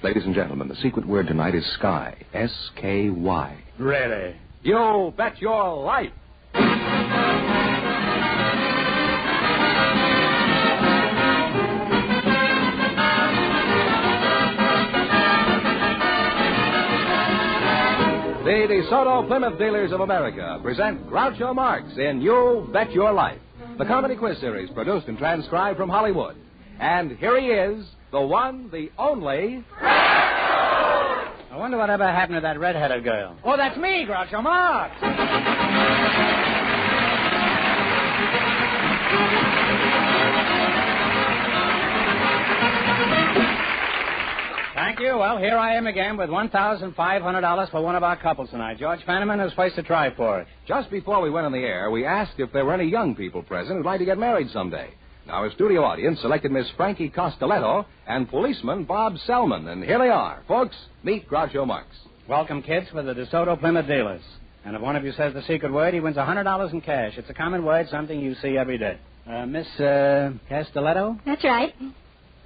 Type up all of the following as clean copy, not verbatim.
Ladies and gentlemen, the secret word tonight is sky. S-K-Y. Really? You bet your life. The DeSoto Plymouth Dealers of America present Groucho Marx in You Bet Your Life, the comedy quiz series produced and transcribed from Hollywood. And here he is, the one, the only... I wonder whatever happened to that red-headed girl. Oh, that's me, Groucho Marx. Thank you. Well, here I am again with $1,500 for one of our couples tonight. George Fenneman has placed a try for it. Just before we went on the air, we asked if there were any young people present who'd like to get married someday. Now, our studio audience selected Miss Frankie Costelletto and policeman Bob Selman. And here they are. Folks, meet Groucho Marx. Welcome, kids, for the DeSoto Plymouth Dealers. And if one of you says the secret word, he wins $100 in cash. It's a common word, something you see every day. Miss Castelletto? That's right.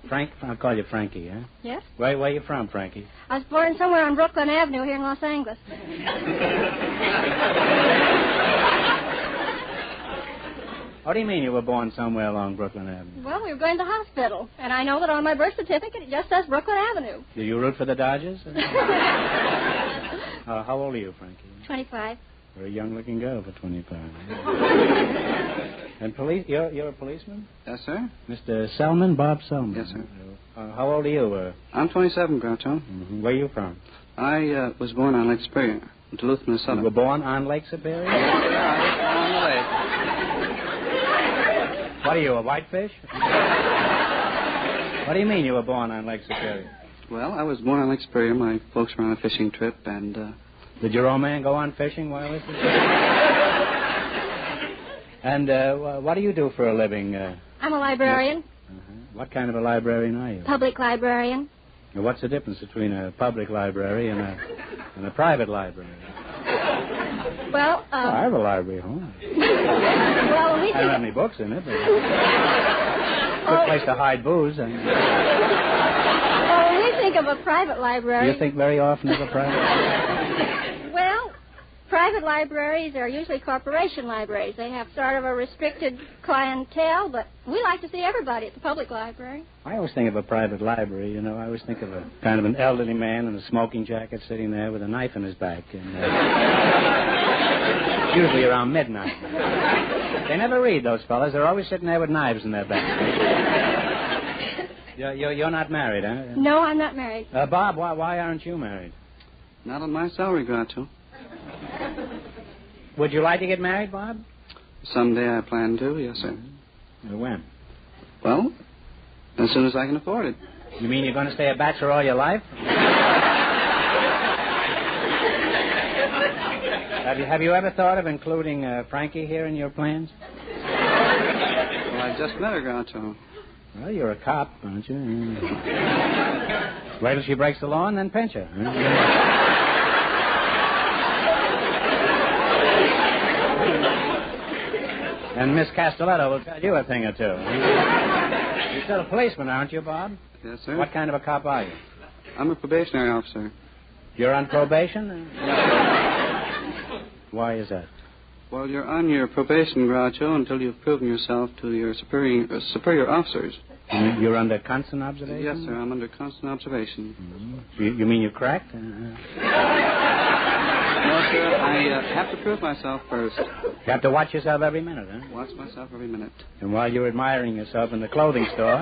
Frank? I'll call you Frankie, huh? Yes? Where are you from, Frankie? I was born somewhere on Brooklyn Avenue here in Los Angeles. What do you mean you were born somewhere along Brooklyn Avenue? Well, we were going to the hospital, and I know that on my birth certificate it just says Brooklyn Avenue. Do you root for the Dodgers? How old are you, Frankie? 25. Very young-looking girl for 25. And you're a policeman? Yes, sir. Mr. Selman, Bob Selman. Yes, sir. How old are you? I'm 27, Groucho. Mm-hmm. Where are you from? I was born on Lake Superior, Duluth, Minnesota. You were born on Lake Superior? Yes, sir. I was born on the lake. What are you, a whitefish? What do you mean you were born on Lake Superior? Well, I was born on Lake Superior. My folks were on a fishing trip, and... Did your old man go on fishing while this was... And what do you do for a living? I'm a librarian. Yes. What kind of a librarian are you? Public librarian. Now, what's the difference between a public library and a private library? Well, I have a library at home. well, we I don't have any books in it, but good place to hide booze. When we think of a private library... Do you think very often of a private library? Well, private libraries are usually corporation libraries. They have sort of a restricted clientele, but we like to see everybody at the public library. I always think of a private library, you know. I always think of a kind of an elderly man in a smoking jacket sitting there with a knife in his back. And, usually around midnight. They never read, those fellas. They're always sitting there with knives in their back. You're not married, huh? No, I'm not married. Bob, why aren't you married? Not on my salary, Groucho. Would you like to get married, Bob? Someday I plan to, yes, sir. When? Well, as soon as I can afford it. You mean you're going to stay a bachelor all your life? Have you ever thought of including Frankie here in your plans? Well, I just met her, Groucho. Well, you're a cop, aren't you? Wait till she breaks the law and then pinch her. And Miss Castelletto will tell you a thing or two. You're still a policeman, aren't you, Bob? Yes, sir. What kind of a cop are you? I'm a probationary officer. You're on probation? Why is that? Well, you're on your probation, Groucho, until you've proven yourself to your superior officers. You're under constant observation? Yes, sir. I'm under constant observation. Mm-hmm. You mean you cracked? No, sir. I have to prove myself first. You have to watch yourself every minute, huh? Watch myself every minute. And while you're admiring yourself in the clothing store,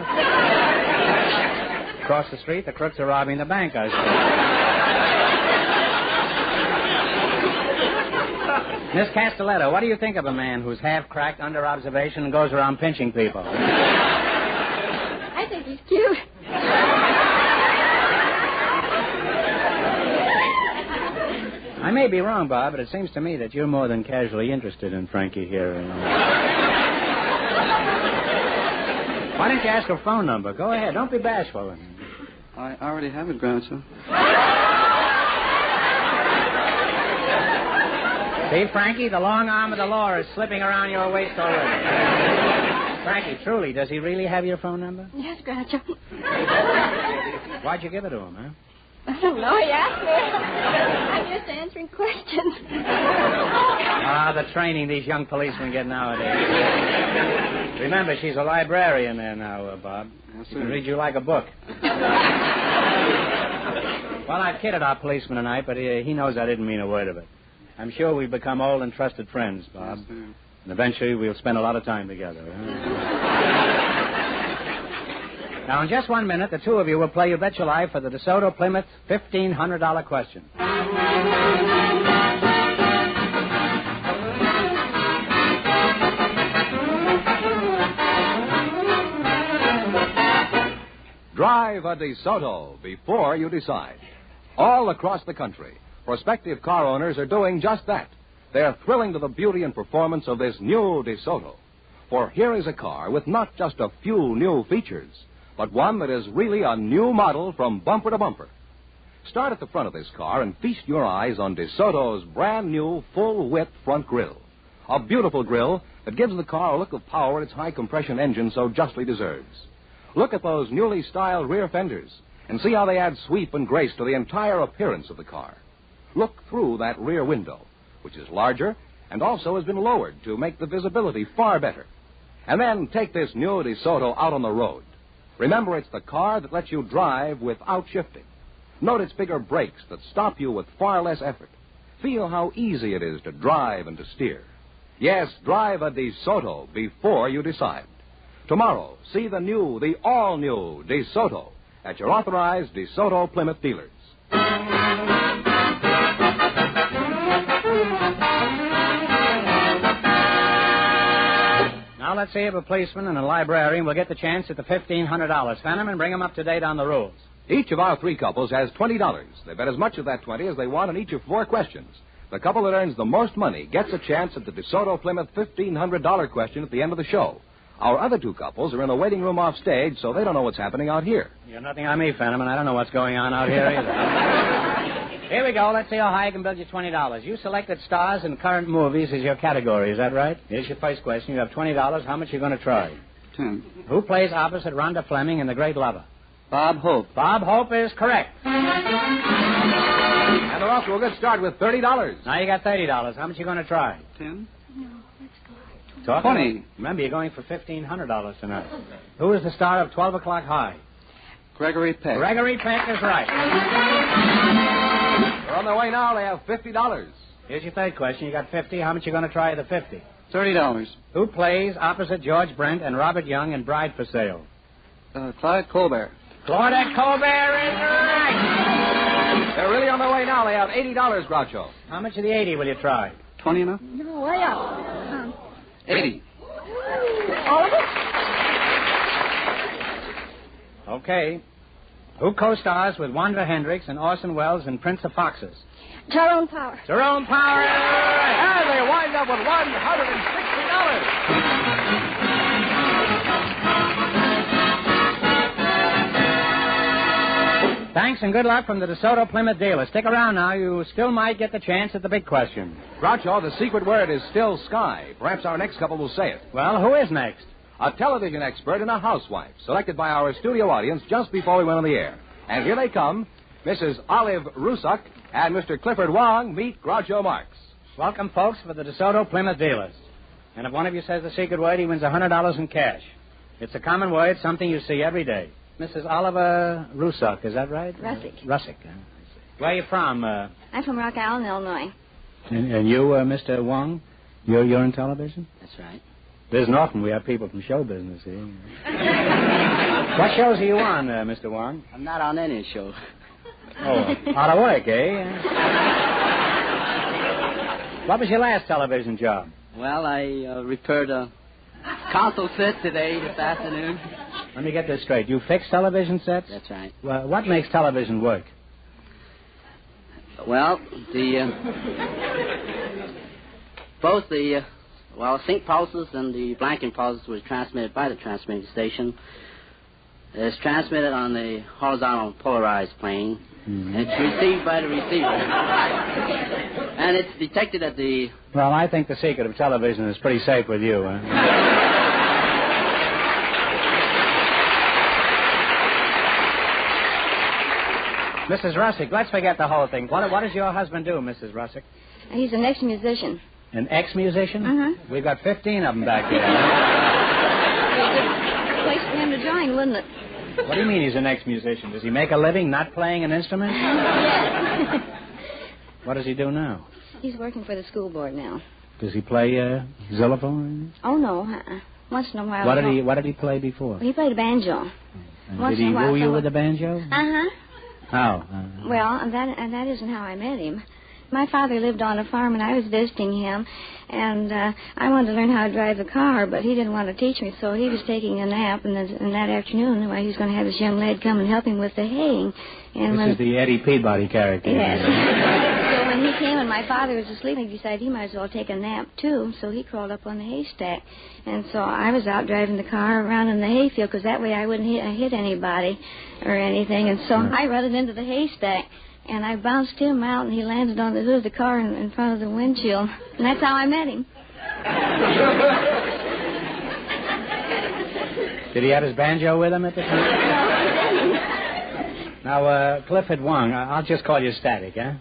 across the street, the crooks are robbing the bank, I suppose. Miss Castelletto, what do you think of a man who's half-cracked, under observation, and goes around pinching people? I think he's cute. I may be wrong, Bob, but it seems to me that you're more than casually interested in Frankie here. Why don't you ask her phone number? Go ahead. Don't be bashful. I already have it, Groucho. See, Frankie, the long arm of the law is slipping around your waist already. Frankie, truly, does he really have your phone number? Yes, Groucho. Why'd you give it to him, huh? I don't know. He asked me. I'm just answering questions. The training these young policemen get nowadays. Remember, she's a librarian there now, Bob. Yes, She sir. can read you like a book. Well, I kidded our policeman tonight, but he knows I didn't mean a word of it. I'm sure we've become old and trusted friends, Bob. Yes, sir. And eventually we'll spend a lot of time together. Now, in just 1 minute, the two of you will play You Bet Your Life for the DeSoto Plymouth $1,500 question. Drive a DeSoto before you decide. All across the country, prospective car owners are doing just that. They're thrilling to the beauty and performance of this new DeSoto. For here is a car with not just a few new features, but one that is really a new model from bumper to bumper. Start at the front of this car and feast your eyes on DeSoto's brand new full-width front grille. A beautiful grille that gives the car a look of power its high-compression engine so justly deserves. Look at those newly styled rear fenders and see how they add sweep and grace to the entire appearance of the car. Look through that rear window, which is larger and also has been lowered to make the visibility far better. And then take this new DeSoto out on the road. Remember, it's the car that lets you drive without shifting. Note its bigger brakes that stop you with far less effort. Feel how easy it is to drive and to steer. Yes, drive a DeSoto before you decide. Tomorrow, see the all-new DeSoto at your authorized DeSoto Plymouth dealers. Now let's see if a policeman and a librarian will get the chance at the $1,500. Fenneman, bring them up to date on the rules. Each of our three couples has $20. They bet as much of that 20 as they want in each of 4 questions. The couple that earns the most money gets a chance at the DeSoto Plymouth $1,500 question at the end of the show. Our other 2 couples are in the waiting room off stage, so they don't know what's happening out here. You got nothing on me, Fenneman. I don't know what's going on out here either. Here we go. Let's see how high I can build you $20. You selected stars in current movies as your category. Is that right? Here's your first question. You have $20. How much are you going to try? 10. Who plays opposite Rhonda Fleming in The Great Lover? Bob Hope. Bob Hope is correct. And they're off to a good start with $30. Now you got $30. How much are you going to try? 10. No, let's go. Talk 20. Remember, you're going for $1,500 tonight. Who is the star of 12 O'Clock High? Gregory Peck. Gregory Peck is right. They're on their way now. They have $50. Here's your third question. You got 50. How much are you going to try at the 50? $30. Who plays opposite George Brent and Robert Young in Bride for Sale? Clyde Colbert. Claudette Colbert is right. They're really on their way now. They have $80, Groucho. How much of the 80 will you try? 20 enough? No, way up. 80. All of it? Okay. Who co-stars with Wanda Hendricks and Orson Welles in Prince of Foxes? Tyrone Power. Jerome Power is right. And they wind up with $160. Thanks and good luck from the DeSoto Plymouth dealer. Stick around now. You still might get the chance at the big question. Groucho, the secret word is still Sky. Perhaps our next couple will say it. Well, who is next? A television expert and a housewife, selected by our studio audience just before we went on the air. And here they come. Mrs. Olive Rusuck and Mr. Clifford Wong meet Groucho Marx. Welcome, folks, for the DeSoto Plymouth dealers. And if one of you says the secret word, he wins $100 in cash. It's a common word, something you see every day. Mrs. Oliver Rusuck, is that right? Russick. Russick. Where are you from? I'm from Rock Island, Illinois. And you, Mr. Wong? You're in television? That's right. It isn't often we have people from show business here. What shows are you on, Mr. Wong? I'm not on any show. Oh, out of work, eh? What was your last television job? Well, I repaired a console set this afternoon. Let me get this straight. You fix television sets? That's right. Well, what makes television work? Well, both the sync pulses and the blanking pulses were transmitted by the transmitting station. It's transmitted on the horizontal polarized plane, and it's received by the receiver. And it's detected at the... Well, I think the secret of television is pretty safe with you, huh? Mrs. Russick, let's forget the whole thing. What does your husband do, Mrs. Russick? He's an ex-musician. An ex-musician? Mm-hmm. We've got 15 of them back here. Place for him to join, wouldn't it? What do you mean he's an ex-musician? Does he make a living not playing an instrument? Yes. What does he do now? He's working for the school board now. Does he play xylophone? Oh, no. Once in a while. What did he play before? He played a banjo. Did he woo you with the banjo? Uh-huh. How? Well, that isn't how I met him. My father lived on a farm, and I was visiting him, and I wanted to learn how to drive the car, but he didn't want to teach me, so he was taking a nap, and that afternoon, he was going to have this young lad come and help him with the haying. And this is the Eddie Peabody character. Yes. So when he came and my father was asleep, he decided he might as well take a nap, too, so he crawled up on the haystack. And so I was out driving the car around in the hayfield, because that way I wouldn't hit anybody or anything, and so I run it into the haystack. And I bounced him out, and he landed on the hood of the car in front of the windshield. And that's how I met him. Did he have his banjo with him at the time? No. Now, Clifford Wong, I'll just call you Static, huh?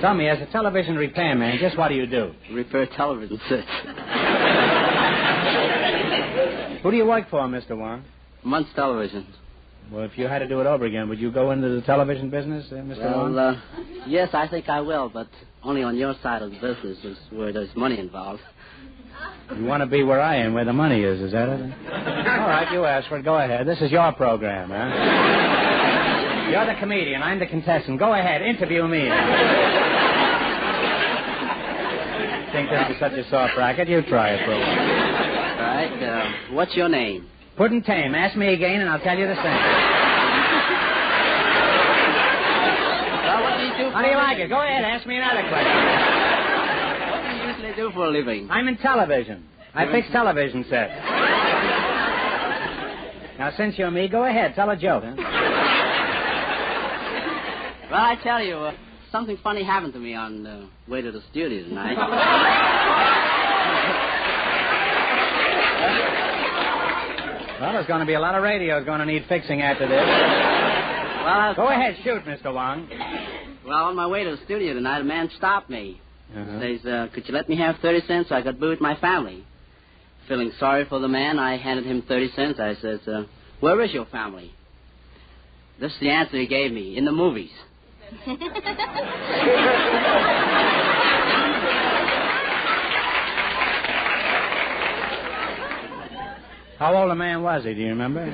Tell me, as a television repairman, just what do you do? Repair television sets. Who do you work for, Mr. Wong? Munch Television. Well, if you had to do it over again, would you go into the television business, Mr. Wong? Well, yes, I think I will, but only on your side of the business is where there's money involved. You want to be where I am, where the money is that it? All right, you asked for it. Go ahead. This is your program, huh? You're the comedian. I'm the contestant. Go ahead. Interview me. Think this is such a soft racket? You try it for a while. All right. What's your name? Puddin' Tame. Ask me again, and I'll tell you the same. Well, what do you do for How do you like it? Go ahead. Ask me another question. What do you usually do for a living? I'm in television. I fix television sets. Now, since you're me, go ahead. Tell a joke, huh? Well, I tell you, something funny happened to me on the way to the studio tonight. Well, there's going to be a lot of radios going to need fixing after this. Well, go ahead, shoot, Mr. Wong. Well, on my way to the studio tonight, a man stopped me. Says, could you let me have 30 cents so I could be with my family? Feeling sorry for the man, I handed him 30 cents. I says, where is your family? This is the answer he gave me, in the movies. How old a man was he? Do you remember? No,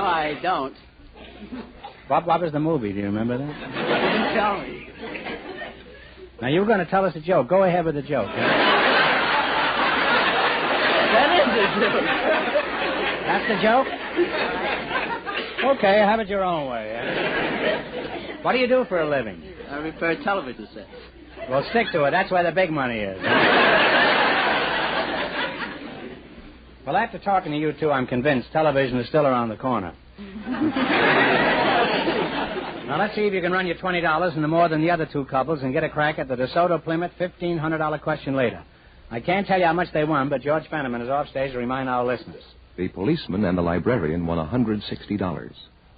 I don't. What was the movie? Do you remember that? Didn't tell me. Now, you were going to tell us a joke. Go ahead with the joke. Huh? That is the joke. That's the joke? Okay, have it your own way. Huh? What do you do for a living? I repair television sets. Well, stick to it. That's where the big money is. Well, after talking to you two, I'm convinced television is still around the corner. Now, let's see if you can run your $20 into more than the other two couples and get a crack at the DeSoto Plymouth $1,500 question later. I can't tell you how much they won, but George Fenneman is off stage to remind our listeners. The policeman and the librarian won $160.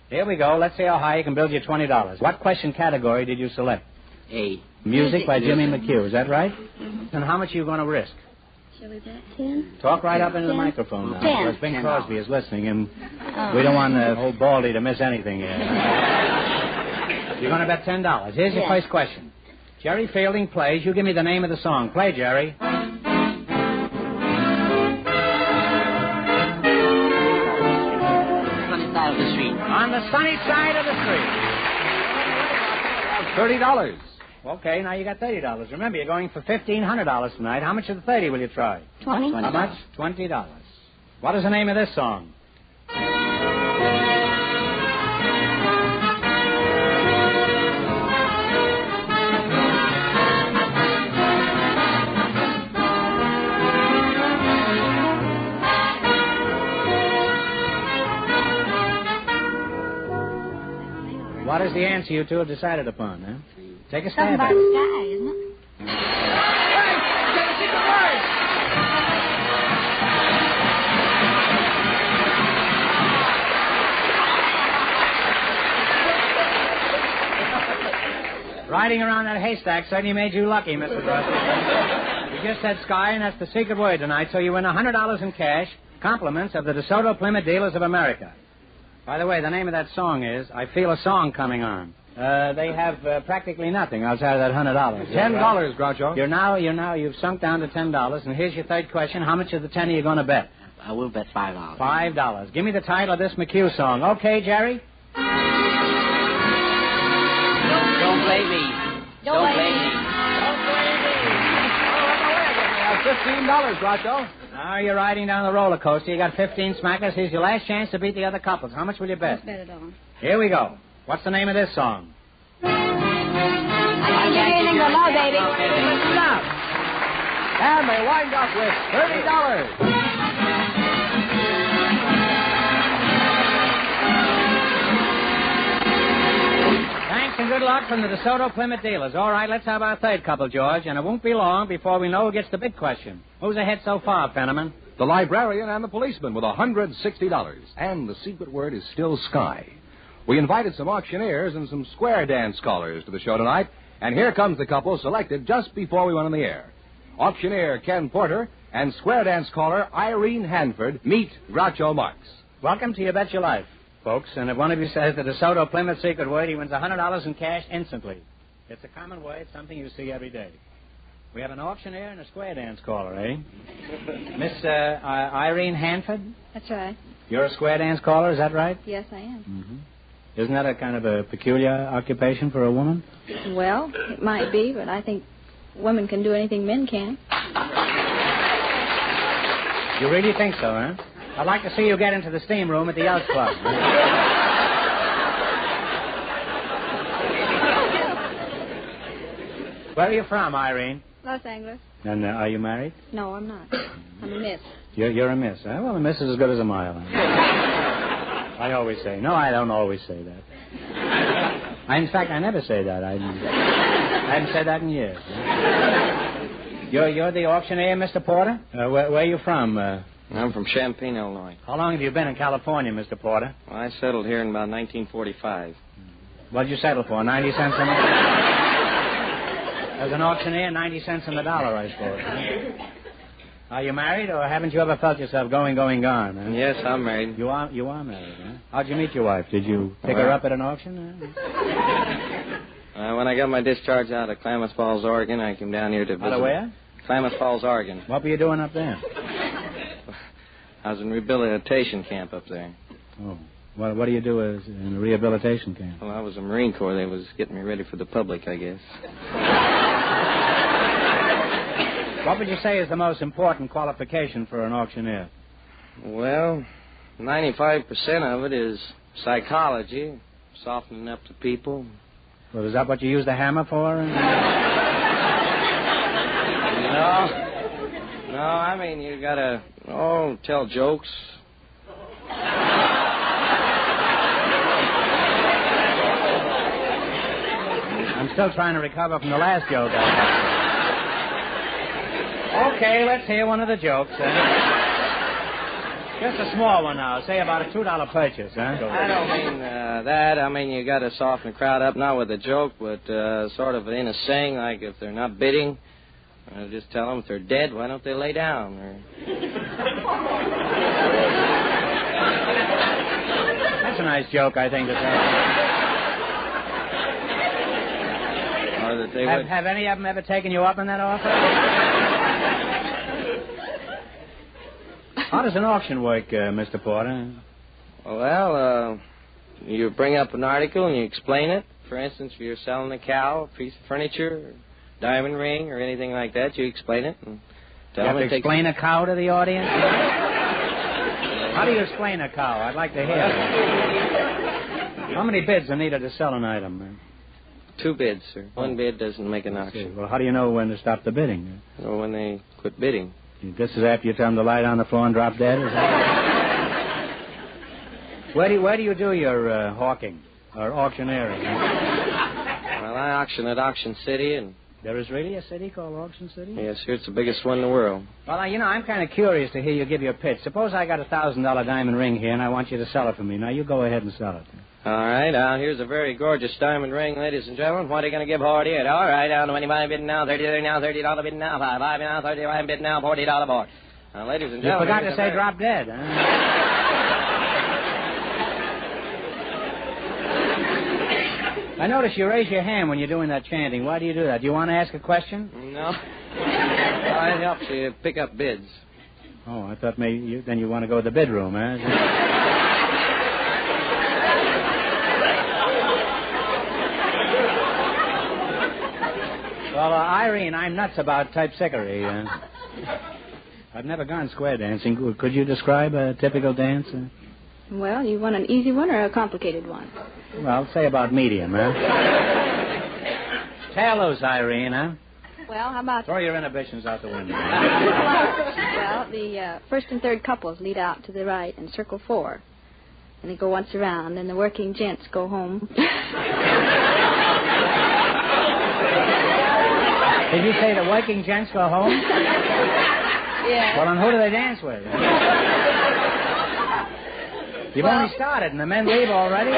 Here we go. Let's see how high you can build your $20. What question category did you select? A. Music by Jimmy McHugh. Is that right? Mm-hmm. And how much are you going to risk? Shall we bet 10? Talk right up into the microphone now. 10. Because Bing Crosby is listening, and we don't want old Baldy to miss anything here. You're going to bet $10. Here's your first question. Jerry Fielding plays. You give me the name of the song. Play, Jerry. Sunny side of the street. On the sunny side of the street. $30. Okay, now you got $30. Remember, you're going for $1,500 tonight. How much of the 30 will you try? 20. How much? $20. What is the name of this song? What is the answer you two have decided upon, huh? Take a Something stab about at it. the sky, isn't it? Riding around that haystack certainly made you lucky, Mr. Rusty. You just said sky, and that's the secret word tonight, so you win $100 in cash, compliments of the DeSoto Plymouth Dealers of America. By the way, the name of that song is I Feel a Song Coming On. They have practically nothing outside of that $100. $10, Groucho. You've sunk down to $10, and here's your third question. How much of the 10 are you going to bet? I will bet $5. $5. Give me the title of this McHugh song. Okay, Jerry? Don't blame me. Don't blame me. $15, Groucho. Now you're riding down the roller coaster. You got 15 smackers. Here's your last chance to beat the other couples. How much will you bet? Let's bet it all. Here we go. What's the name of this song? I can't hear anything but love, baby. Love. And they wind up with $30. Thanks and good luck from the DeSoto Plymouth Dealers. All right, let's have our third couple, George, and it won't be long before we know who gets the big question. Who's ahead so far, Fenneman? The librarian and the policeman with $160. And the secret word is still sky. We invited some auctioneers and some square dance callers to the show tonight, and here comes the couple selected just before we went on the air. Auctioneer Ken Porter and square dance caller Irene Hanford meet Groucho Marx. Welcome to You Bet Your Life, folks. And if one of you says the DeSoto Plymouth secret word, he wins $100 in cash instantly. It's a common word, something you see every day. We have an auctioneer and a square dance caller, eh? Miss Irene Hanford? That's right. You're a square dance caller, is that right? Yes, I am. Mm-hmm. Isn't that a kind of a peculiar occupation for a woman? Well, it might be, but I think women can do anything men can. You really think so, huh? I'd like to see you get into the steam room at the Yacht Club. Where are you from, Irene? Los Angeles. And are you married? No, I'm not. I'm a miss. You're a miss, huh? Well, a miss is as good as a mile. I always say. No, I don't always say that. In fact, I never say that. I haven't said that in years. You're the auctioneer, Mr. Porter? Where are you from? I'm from Champaign, Illinois. How long have you been in California, Mr. Porter? Well, I settled here in about 1945. What did you settle for? 90 cents on the... As an auctioneer, 90 cents on the dollar, I suppose. Are you married, or haven't you ever felt yourself gone? Huh? Yes, I'm married. You are married, huh? How'd you meet your wife? Did you pick her up at an auction? When I got my discharge out of Klamath Falls, Oregon, I came down here to visit. Out of where? Klamath Falls, Oregon. What were you doing up there? I was in rehabilitation camp up there. Oh. What do you do in a rehabilitation camp? Well, I was a Marine Corps. They was getting me ready for the public, I guess. What would you say is the most important qualification for an auctioneer? Well, 95% of it is psychology, softening up to people. Well, is that what you use the hammer for? No, I mean, you gotta, tell jokes. I'm still trying to recover from the last joke. Okay, let's hear one of the jokes. Just a small one now. Say about a $2 purchase, huh? I don't mean that. I mean, you got to soften the crowd up, not with a joke, but sort of in a saying, like if they're not bidding, just tell them if they're dead, why don't they lay down? Or... That's a nice joke, I think, to say. Or that they would... Have any of them ever taken you up on that offer? How does an auction work, Mr. Porter? Well, you bring up an article and you explain it. For instance, if you're selling a cow, a piece of furniture, a diamond ring, or anything like that, you explain it. And tell you have to explain a cow to the audience? How do you explain a cow? I'd like to hear. How many bids are needed to sell an item, man? 2 bids, sir. 1 bid doesn't make an auction. Well, how do you know when to stop the bidding? Or when they quit bidding. This is after you tell them to lie down on the floor and drop dead? Is that... Where do you do your hawking or auctioneering? Well, I auction at Auction City and There is really a city called Auction City? Yes, sir. It's the biggest one in the world. Well, I'm kind of curious to hear you give your pitch. Suppose I got a $1,000 diamond ring here, and I want you to sell it for me. Now, you go ahead and sell it. All right. Here's a very gorgeous diamond ring, ladies and gentlemen. What are you going to give for it? All right. Down to $25 bidding now, $30 now, $30 bidding now, $5 now, $35 bidding now, $40 more. Now, ladies and gentlemen... You forgot to say drop dead, huh? I notice you raise your hand when you're doing that chanting. Why do you do that? Do you want to ask a question? No. It helps you pick up bids. Oh, I thought maybe then you want to go to the bid room, huh? Well, Irene, I'm nuts about typesickery. I've never gone square dancing. Could you describe a typical dance? Well, you want an easy one or a complicated one? Well, say about medium, huh? Tell those, Irene, huh? Well, how about... Throw your inhibitions out the window. Well, the first and third couples lead out to the right in circle 4. And they go once around, and the working gents go home. Did you say the working gents go home? Yeah. Well, and who do they dance with? You've only started, and the men leave already?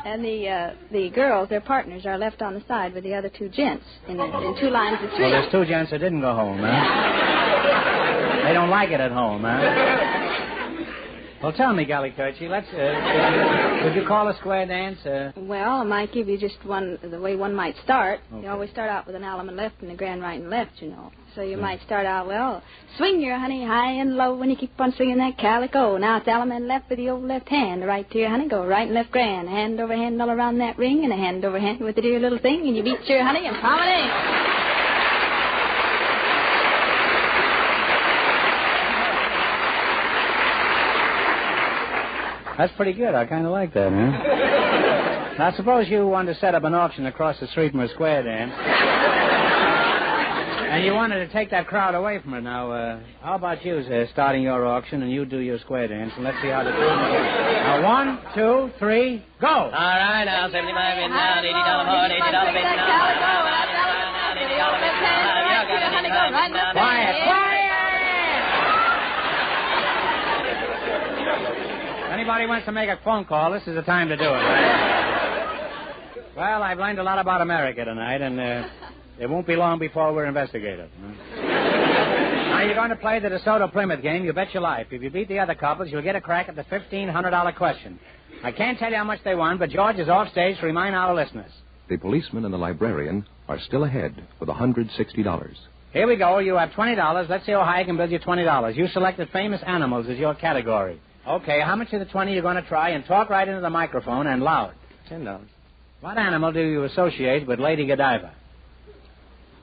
And the girls, their partners, are left on the side with the other two gents in 2 lines of 3. Well, there's 2 gents that didn't go home, huh? They don't like it at home, huh? Well, tell me, Gallicucci, would you call a square dance? Well, I might give you just the way one might start. Okay. You always start out with an element left and a grand right and left, you know. So you might start out, well, swing your honey high and low when you keep on swinging that calico. Now it's element left with the old left hand. The right to your honey, go right and left grand. Hand over hand all around that ring and a hand over hand with the dear little thing. And you beat your honey and promenade. That's pretty good. I kind of like that, huh? Now, suppose you wanted to set up an auction across the street from a square dance. And you wanted to take that crowd away from it. Now, how about you starting your auction and you do your square dance, and let's see how the two goes. Now, 1, 2, 3, go! All right, now, $75 bidding now, $80 more, $80 bidding now. Quiet, quiet! Anybody wants to make a phone call, this is the time to do it. Right? Well, I've learned a lot about America tonight, and it won't be long before we're investigated. Now, you're going to play the DeSoto Plymouth game, you bet your life. If you beat the other couples, you'll get a crack at the $1,500 question. I can't tell you how much they won, but George is off stage to remind our listeners. The policeman and the librarian are still ahead with $160. Here we go. You have $20. Let's see how high I can build you $20. You selected famous animals as your category. Okay, how much of the 20 you're going to try, and talk right into the microphone and loud? $10. What animal do you associate with Lady Godiva?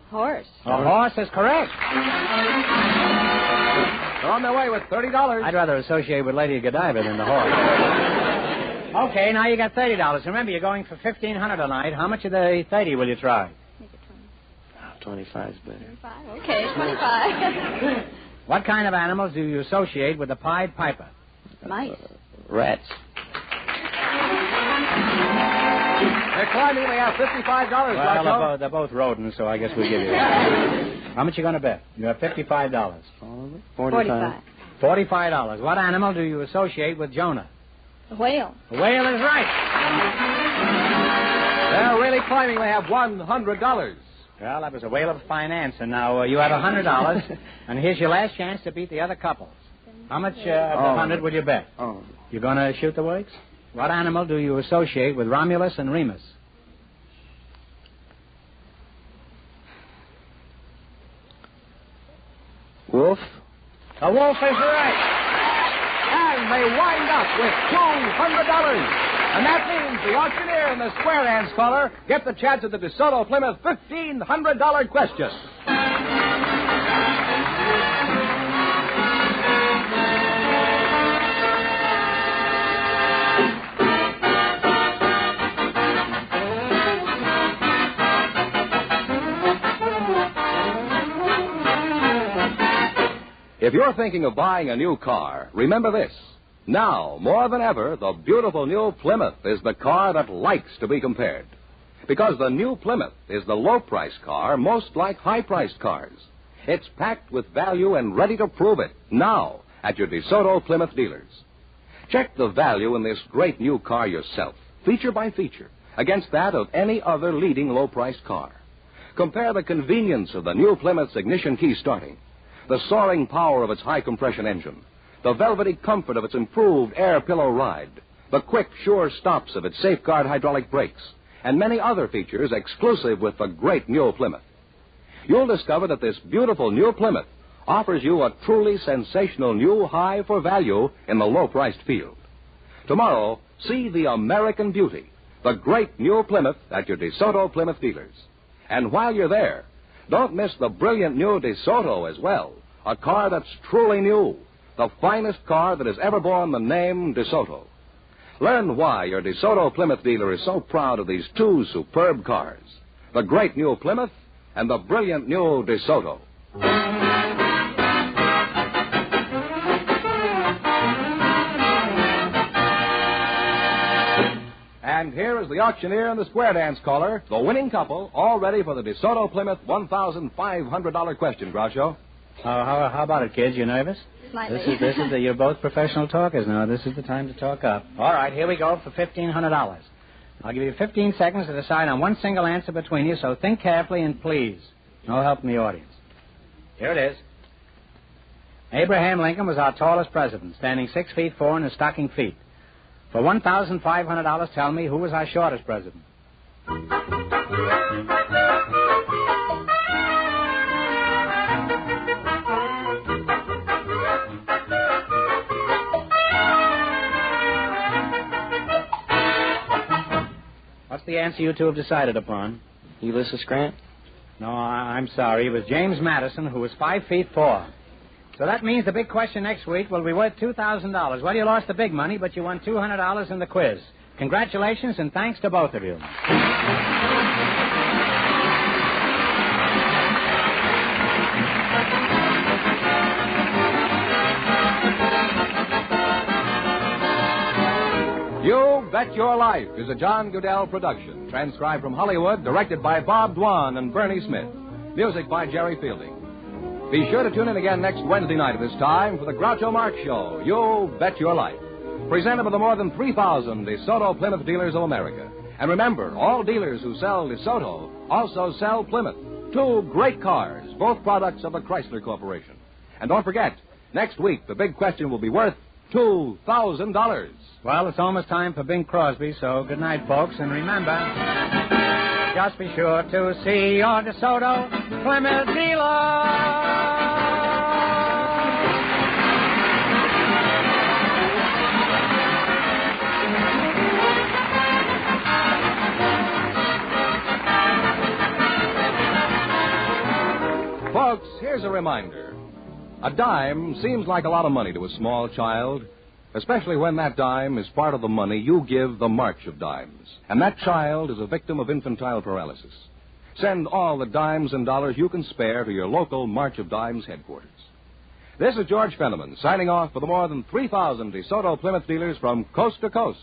Horse. A horse is correct. They're on their way with $30. I'd rather associate with Lady Godiva than the horse. Okay, now you got $30. Remember, you're going for $1,500 tonight. How much of the 30 will you try? Make it 25 is better. 25. Okay, 25. What kind of animals do you associate with the Pied Piper? Mice. Rats. They're climbing. They have $55. Well, they're both rodents, so I guess we'll give you that. How much you going to bet? You have $55. 45. $45. What animal do you associate with Jonah? A whale. The whale is right. They're really climbing. They have $100. Well, that was a whale of finance, and now you have $100, and here's your last chance to beat the other couples. How much of the 100 will you bet? You're going to shoot the works? What animal do you associate with Romulus and Remus? Wolf. A wolf is right. And they wind up with $200. And that means the auctioneer and the square dance caller get the chance at the DeSoto Plymouth $1,500 question. If you're thinking of buying a new car, remember this. Now, more than ever, the beautiful new Plymouth is the car that likes to be compared. Because the new Plymouth is the low-priced car most like high-priced cars. It's packed with value and ready to prove it now at your DeSoto Plymouth dealers. Check the value in this great new car yourself, feature by feature, against that of any other leading low-priced car. Compare the convenience of the new Plymouth's ignition key starting, the soaring power of its high-compression engine, the velvety comfort of its improved air pillow ride, the quick, sure stops of its safeguard hydraulic brakes, and many other features exclusive with the great new Plymouth. You'll discover that this beautiful new Plymouth offers you a truly sensational new high for value in the low-priced field. Tomorrow, see the American beauty, the great new Plymouth at your DeSoto Plymouth dealers. And while you're there, don't miss the brilliant new DeSoto as well, a car that's truly new, the finest car that has ever borne the name DeSoto. Learn why your DeSoto Plymouth dealer is so proud of these two superb cars, the great new Plymouth and the brilliant new DeSoto. And here is the auctioneer and the square dance caller, the winning couple, all ready for the DeSoto Plymouth $1,500 question, Groucho. How about it, kids? You nervous? Slightly. You're both professional talkers now. This is the time to talk up. All right, here we go for $1,500. I'll give you 15 seconds to decide on one single answer between you, so think carefully and please, no help from the audience. Here it is. Abraham Lincoln was our tallest president, standing 6 feet 4 in his stocking feet. For $1,500, tell me, who was our shortest president? What's the answer you two have decided upon? Ulysses Grant? No, I'm sorry. It was James Madison, who was 5 feet 4. So that means the big question next week will be worth $2,000. Well, you lost the big money, but you won $200 in the quiz. Congratulations, and thanks to both of you. You Bet Your Life is a John Goodell production, transcribed from Hollywood, directed by Bob Dwan and Bernie Smith. Music by Jerry Fielding. Be sure to tune in again next Wednesday night at this time for the Groucho Marx Show, You Bet Your Life, presented by the more than 3,000 DeSoto Plymouth dealers of America. And remember, all dealers who sell DeSoto also sell Plymouth, two great cars, both products of the Chrysler Corporation. And don't forget, next week the big question will be worth $2,000. Well, it's almost time for Bing Crosby, so good night, folks. And remember, just be sure to see your DeSoto Plymouth dealer. Folks, here's a reminder. A dime seems like a lot of money to a small child, especially when that dime is part of the money you give the March of Dimes. And that child is a victim of infantile paralysis. Send all the dimes and dollars you can spare to your local March of Dimes headquarters. This is George Fenneman signing off for the more than 3,000 DeSoto Plymouth dealers from coast to coast.